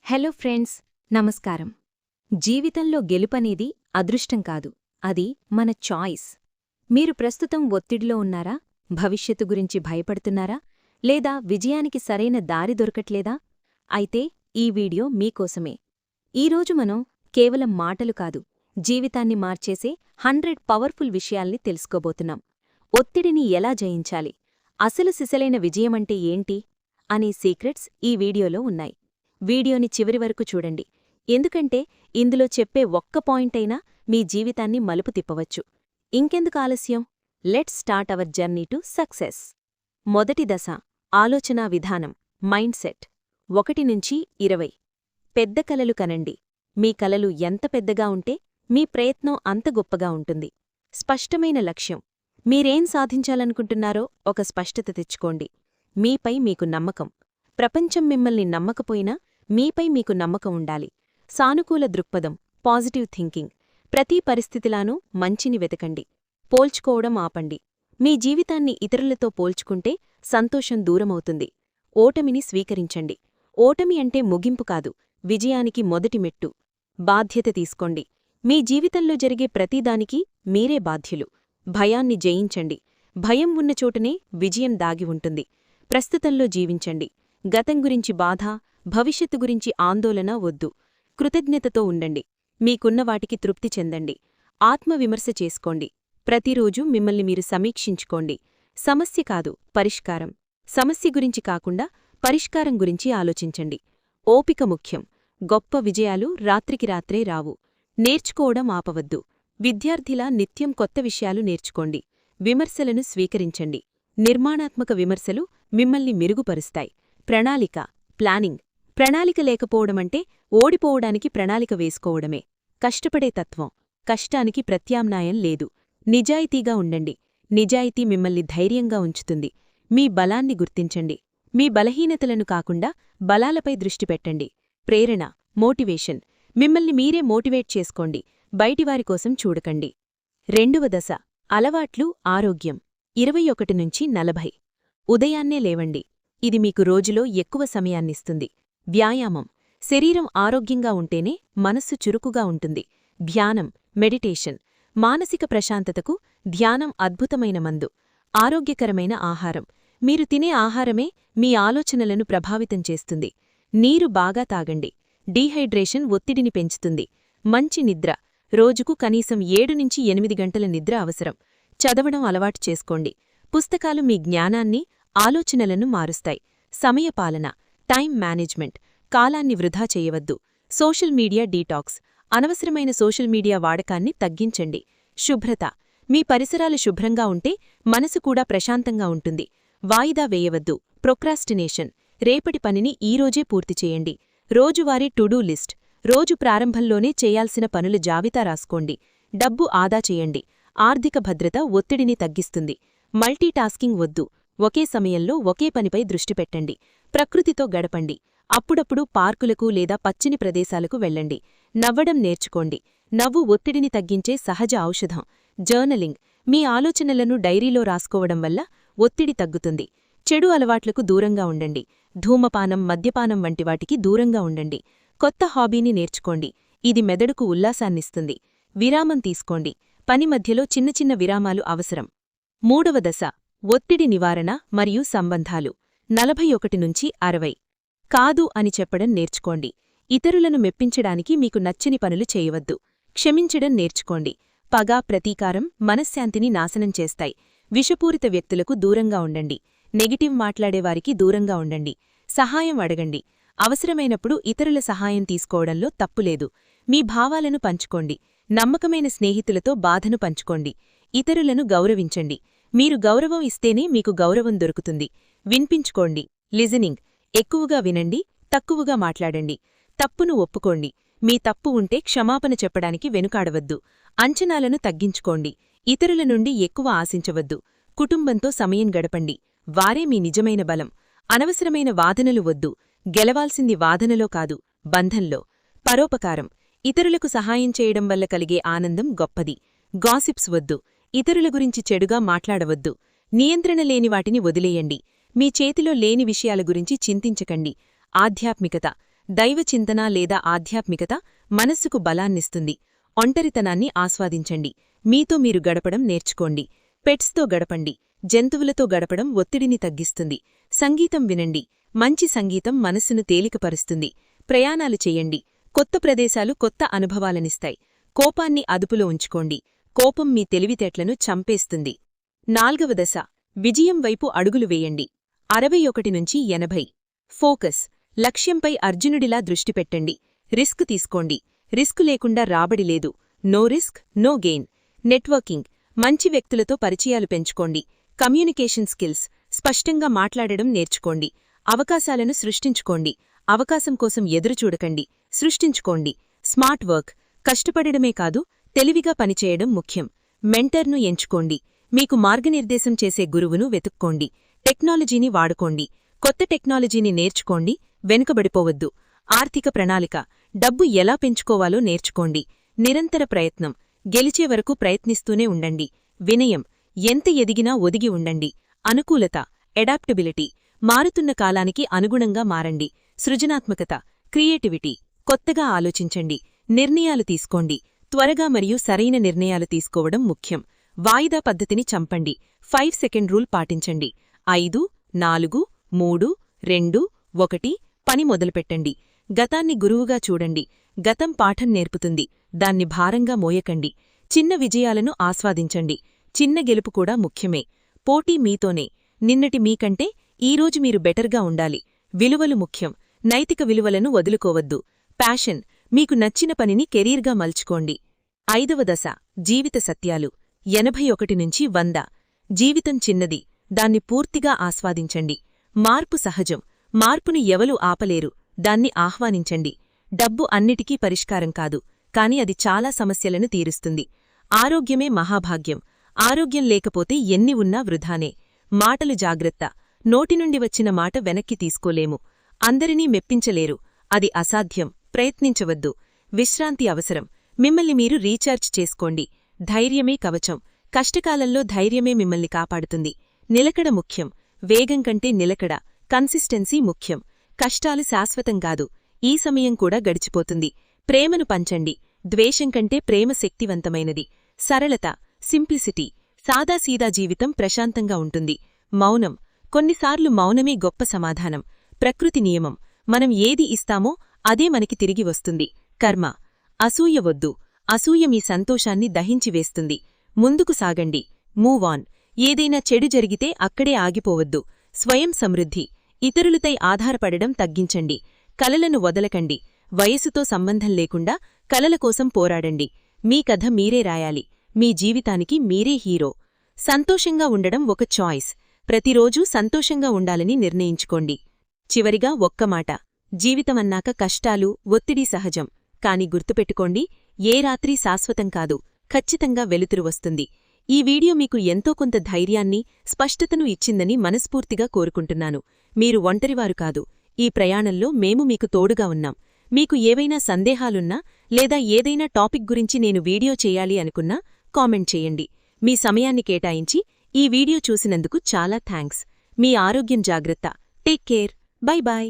Hello friends, నమస్కారం. జీవితంలో గెలుపనేది అదృష్టం కాదు, అది మన చాయిస్. మీరు ప్రస్తుతం ఒత్తిడిలో ఉన్నారా? భవిష్యత్తు గురించి భయపడుతున్నారా? లేదా విజయానికి సరైన దారి దొరకట్లేదా? అయితే ఈ వీడియో మీకోసమే. ఈరోజు మనం కేవలం మాటలు కాదు, జీవితాన్ని మార్చేసే 100 పవర్ఫుల్ విషయాల్ని తెలుసుకోబోతున్నాం. ఒత్తిడిని ఎలా జయించాలి, అసలు సిసలైన విజయమంటే ఏంటి అనే సీక్రెట్స్ ఈ వీడియోలో ఉన్నాయి. వీడియోని చివరి వరకు చూడండి, ఎందుకంటే ఇందులో చెప్పే ఒక్క పాయింటైనా మీ జీవితాన్ని మలుపు తిప్పవచ్చు. ఇంకెందుకు ఆలస్యం, let's start our journey to success. మొదటి దశ, ఆలోచనా విధానం, మైండ్ సెట్. 1 నుంచి 20. పెద్ద కలలు కనండి. మీ కలలు ఎంత పెద్దగా ఉంటే మీ ప్రయత్నం అంత గొప్పగా ఉంటుంది. స్పష్టమైన లక్ష్యం. మీరేం సాధించాలనుకుంటున్నారో ఒక స్పష్టత తెచ్చుకోండి. మీపై మీకు నమ్మకం. ప్రపంచం మిమ్మల్ని నమ్మకపోయినా మీపై మీకు నమ్మకం ఉండాలి. సానుకూల దృక్పథం, పాజిటివ్ థింకింగ్. ప్రతి పరిస్థితిలానూ మంచిని వెతకండి. పోల్చుకోవడం ఆపండి. మీ జీవితాన్ని ఇతరులతో పోల్చుకుంటే సంతోషం దూరమవుతుంది. ఓటమిని స్వీకరించండి. ఓటమి అంటే ముగింపు కాదు, విజయానికి మొదటి మెట్టు. బాధ్యత తీసుకోండి. మీ జీవితంలో జరిగే ప్రతిదానికి మీరే బాధ్యులు. భయాన్ని జయించండి. భయం ఉన్న చోటనే విజయం దాగి ఉంటుంది. ప్రస్తుతంలో జీవించండి. గతం గురించి బాధ, భవిష్యత్తు గురించి ఆందోళన వద్దు. కృతజ్ఞతతో ఉండండి. మీకున్న వాటికి తృప్తి చెందండి. ఆత్మవిమర్శ చేసుకోండి. ప్రతిరోజూ మిమ్మల్ని మీరు సమీక్షించుకోండి. సమస్య కాదు, పరిష్కారం. సమస్య గురించి కాకుండా పరిష్కారం గురించి ఆలోచించండి. ఓపిక ముఖ్యం. గొప్ప విజయాలు రాత్రికి రాత్రే రావు. నేర్చుకోవడం ఆపవద్దు. విద్యార్థిలా నిత్యం కొత్త విషయాలు నేర్చుకోండి. విమర్శలను స్వీకరించండి. నిర్మాణాత్మక విమర్శలు మిమ్మల్ని మెరుగుపరుస్తాయి. ప్రణాళిక, ప్లానింగ్. ప్రణాళిక లేకపోవడమంటే ఓడిపోవడానికి ప్రణాళిక వేసుకోవడమే. కష్టపడే తత్వం. కష్టానికి ప్రత్యామ్నాయం లేదు. నిజాయితీగా ఉండండి. నిజాయితీ మిమ్మల్ని ధైర్యంగా ఉంచుతుంది. మీ బలాన్ని గుర్తించండి. మీ బలహీనతలను కాకుండా బలాలపై దృష్టి పెట్టండి. ప్రేరణ, మోటివేషన్. మిమ్మల్ని మీరే మోటివేట్ చేసుకోండి. బయటివారి కోసం చూడకండి. 2వ దశ, అలవాట్లు, ఆరోగ్యం. 21 నుంచి 40. ఉదయాన్నే లేవండి. ఇది మీకు రోజులో ఎక్కువ సమయాన్నిస్తుంది. వ్యాయామం. శరీరం ఆరోగ్యంగా ఉంటేనే మనస్సు చురుకుగా ఉంటుంది. ధ్యానం, మెడిటేషన్. మానసిక ప్రశాంతతకు ధ్యానం అద్భుతమైన మందు. ఆరోగ్యకరమైన ఆహారం. మీరు తినే ఆహారమే మీ ఆలోచనలను ప్రభావితం చేస్తుంది. నీరు బాగా తాగండి. డీహైడ్రేషన్ ఒత్తిడిని పెంచుతుంది. మంచి నిద్ర. రోజుకు కనీసం 7 నుంచి 8 గంటల నిద్ర అవసరం. చదవడం అలవాటు చేసుకోండి. పుస్తకాలు మీ జ్ఞానాన్ని, ఆలోచనలను మారుస్తాయి. సమయపాలన, టైం మేనేజ్మెంట్. కాలాన్ని వృధా చేయవద్దు. Social media detox. అనవసరమైన సోషల్ మీడియా వాడకాన్ని తగ్గించండి. శుభ్రత. మీ పరిసరాలు శుభ్రంగా ఉంటే మనసు కూడా ప్రశాంతంగా ఉంటుంది. వాయిదా వేయవద్దు. ప్రొక్రాస్టినేషన్. రేపటి పనిని ఈరోజే పూర్తి చేయండి. రోజువారీ టు-డూ లిస్ట్. రోజు ప్రారంభంలోనే చేయాల్సిన పనుల జాబితా రాసుకోండి. డబ్బు ఆదా చేయండి. ఆర్థిక భద్రత ఒత్తిడిని తగ్గిస్తుంది. మల్టీటాస్కింగ్ వద్దు. ఒకే సమయంలో ఒకే పనిపై దృష్టి పెట్టండి. ప్రకృతితో గడపండి. అప్పుడప్పుడు పార్కులకు లేదా పచ్చిని ప్రదేశాలకు వెళ్ళండి. నవ్వడం నేర్చుకోండి. నవ్వు ఒత్తిడిని తగ్గించే సహజ ఔషధం. జర్నలింగ్. మీ ఆలోచనలను డైరీలో రాసుకోవడం వల్ల ఒత్తిడి తగ్గుతుంది. చెడు అలవాట్లకు దూరంగా ఉండండి. ధూమపానం, మద్యపానం వంటి వాటికి దూరంగా ఉండండి. కొత్త హాబీని నేర్చుకోండి. ఇది మెదడుకు ఉల్లాసాన్నిస్తుంది. విరామం తీసుకోండి. పని మధ్యలో చిన్న చిన్న విరామాలు అవసరం. 3వ దశ, ఒత్తిడి నివారణ మరియు సంబంధాలు. 41 నుంచి 60. కాదు అని చెప్పడం నేర్చుకోండి. ఇతరులను మెప్పించడానికి మీకు నచ్చని పనులు చేయవద్దు. క్షమించడం నేర్చుకోండి. పగ, ప్రతీకారం మనశ్శాంతిని నాశనం చేస్తాయి. విషపూరిత వ్యక్తులకు దూరంగా ఉండండి. నెగిటివ్ మాట్లాడేవారికి దూరంగా ఉండండి. సహాయం అడగండి. అవసరమైనప్పుడు ఇతరుల సహాయం తీసుకోవడంలో తప్పులేదు. మీ భావాలను పంచుకోండి. నమ్మకమైన స్నేహితులతో బాధను పంచుకోండి. ఇతరులను గౌరవించండి. మీరు గౌరవం ఇస్తేనే మీకు గౌరవం దొరుకుతుంది. వినిపించుకోండి. లిజనింగ్. ఎక్కువగా వినండి, తక్కువగా మాట్లాడండి. తప్పును ఒప్పుకోండి. మీ తప్పు ఉంటే క్షమాపణ చెప్పడానికి వెనుకాడవద్దు. అంచనాలను తగ్గించుకోండి. ఇతరుల నుండి ఎక్కువ ఆశించవద్దు. కుటుంబంతో సమయం గడపండి. వారే మీ నిజమైన బలం. అనవసరమైన వాదనలు వద్దు. గెలవాల్సింది వాదనలో కాదు, బంధంలో. పరోపకారం. ఇతరులకు సహాయం చేయడం వల్ల కలిగే ఆనందం గొప్పది. గాసిప్స్ వద్దు. ఇతరుల గురించి చెడుగా మాట్లాడవద్దు. నియంత్రణ లేని వాటిని వదిలేయండి. మీ చేతిలో లేని విషయాల గురించి చింతించకండి. ఆధ్యాత్మికత. దైవచింతన లేదా ఆధ్యాత్మికత మనస్సుకు బలాన్నిస్తుంది. ఒంటరితనాన్ని ఆస్వాదించండి. మీతో మీరు గడపడం నేర్చుకోండి. పెట్స్తో గడపండి. జంతువులతో గడపడం ఒత్తిడిని తగ్గిస్తుంది. సంగీతం వినండి. మంచి సంగీతం మనస్సును తేలికపరుస్తుంది. ప్రయాణాలు చెయ్యండి. కొత్త ప్రదేశాలు కొత్త అనుభవాలనిస్తాయి. కోపాన్ని అదుపులో ఉంచుకోండి. కోపం మీ తెలివితేటలను చంపేస్తుంది. 4వ దశ, విజయం వైపు అడుగులు వేయండి. 61 నుంచి 80. ఫోకస్. లక్ష్యంపై అర్జునుడిలా దృష్టి పెట్టండి. రిస్క్ తీసుకోండి. రిస్క్ లేకుండా రాబడి లేదు. No risk no gain. Networking. మంచి వ్యక్తులతో పరిచయాలు పెంచుకోండి. Communication skills. స్పష్టంగా మాట్లాడడం నేర్చుకోండి. అవకాశాలను సృష్టించుకోండి. అవకాశం కోసం ఎదురుచూడకండి, సృష్టించుకోండి. Smart work. కష్టపడడమే కాదు, తెలివిగా పనిచేయడం ముఖ్యం. మెంటర్ను ఎంచుకోండి. మీకు మార్గనిర్దేశం చేసే గురువును వెతుక్కోండి. టెక్నాలజీని వాడుకోండి. కొత్త టెక్నాలజీని నేర్చుకోండి. వెనుకబడిపోవద్దు. ఆర్థిక ప్రణాళిక. డబ్బు ఎలా పెంచుకోవాలో నేర్చుకోండి. నిరంతర ప్రయత్నం. గెలిచే వరకు ప్రయత్నిస్తూనే ఉండండి. వినయం. ఎంత ఎదిగినా ఒదిగి ఉండండి. అనుకూలత. ఎడాప్టబిలిటీ. మారుతున్న కాలానికి అనుగుణంగా మారండి. సృజనాత్మకత. క్రియేటివిటీ. కొత్తగా ఆలోచించండి. నిర్ణయాలు తీసుకోండి. త్వరగా మరియు సరైన నిర్ణయాలు తీసుకోవడం ముఖ్యం. వాయిదా పద్ధతిని చంపండి. 5 సెకండ్ రూల్ పాటించండి. 5, 4, 3, 2, 1 పని మొదలుపెట్టండి. గతాన్ని గురువుగా చూడండి. గతం పాఠం నేర్పుతుంది. దాన్ని భారంగా మోయకండి. చిన్న విజయాలను ఆస్వాదించండి. చిన్న గెలుపు కూడా ముఖ్యమే. పోటీ మీతోనే. నిన్నటి మీకంటే ఈరోజు మీరు బెటర్గా ఉండాలి. విలువలు ముఖ్యం. నైతిక విలువలను వదులుకోవద్దు. ప్యాషన్. మీకు నచ్చిన పనిని కెరీర్గా మలుచుకోండి. 5వ దశ, జీవిత సత్యాలు. 81 నుంచి 100. జీవితం చిన్నది. దాన్ని పూర్తిగా ఆస్వాదించండి. మార్పు సహజం. మార్పుని ఎవలూ ఆపలేరు. దాన్ని ఆహ్వానించండి. డబ్బు అన్నిటికీ పరిష్కారం కాదు, కాని అది చాలా సమస్యలను తీరుస్తుంది. ఆరోగ్యమే మహాభాగ్యం. ఆరోగ్యం లేకపోతే ఎన్ని ఉన్నా వృధానే. మాటలు జాగ్రత్త. నోటినుండి వచ్చిన మాట వెనక్కి తీసుకోలేము. అందరినీ మెప్పించలేరు. అది అసాధ్యం. ప్రయత్నించవద్దు. విశ్రాంతి అవసరం. మిమ్మల్ని మీరు రీఛార్జ్ చేసుకోండి. ధైర్యమే కవచం. కష్టకాలంలో ధైర్యమే మిమ్మల్ని కాపాడుతుంది. నిలకడ ముఖ్యం. వేగం కంటే నిలకడ, కన్సిస్టెన్సీ ముఖ్యం. కష్టాలు శాశ్వతం కాదు. ఈ సమయం కూడా గడిచిపోతుంది. ప్రేమను పంచండి. ద్వేషం కంటే ప్రేమ శక్తివంతమైనది. సరళత, సింప్లిసిటీ. సాదాసీదా జీవితం ప్రశాంతంగా ఉంటుంది. మౌనం. కొన్నిసార్లు మౌనమే గొప్ప సమాధానం. ప్రకృతి నియమం. మనం ఏది ఇస్తామో అదే మనకి తిరిగి వస్తుంది. కర్మ. అసూయ వద్దు. అసూయ మీ సంతోషాన్ని దహించివేస్తుంది. ముందుకు సాగండి. Move on. ఏదైనా చెడు జరిగితే అక్కడే ఆగిపోవద్దు. స్వయం సమృద్ధి. ఇతరులపై ఆధారపడడం తగ్గించండి. కలలను వదలకండి. వయసుతో సంబంధం లేకుండా కలల కోసం పోరాడండి. మీ కథ మీరే రాయాలి. మీ జీవితానికి మీరే హీరో. సంతోషంగా ఉండడం ఒక చాయిస్. ప్రతిరోజూ సంతోషంగా ఉండాలని నిర్ణయించుకోండి. చివరిగా ఒక్క మాట. జీవితమన్నాక కష్టాలు, ఒత్తిడి సహజం. కాని గుర్తుపెట్టుకోండి, ఏ రాత్రీ శాశ్వతం కాదు. ఖచ్చితంగా వెలుతురు వస్తుంది. ఈ వీడియో మీకు ఎంతో కొంత ధైర్యాన్ని, స్పష్టతను ఇచ్చిందని మనస్ఫూర్తిగా కోరుకుంటున్నాను. మీరు ఒంటరివారు కాదు. ఈ ప్రయాణంలో మేము మీకు తోడుగా ఉన్నాం. మీకు ఏవైనా సందేహాలున్నా లేదా ఏదైనా టాపిక్ గురించి నేను వీడియో చేయాలి అనుకున్నా కామెంట్ చేయండి. మీ సమయాన్ని కేటాయించి ఈ వీడియో చూసినందుకు చాలా థాంక్స్. మీ ఆరోగ్యం జాగ్రత్త. Take care. Bye bye.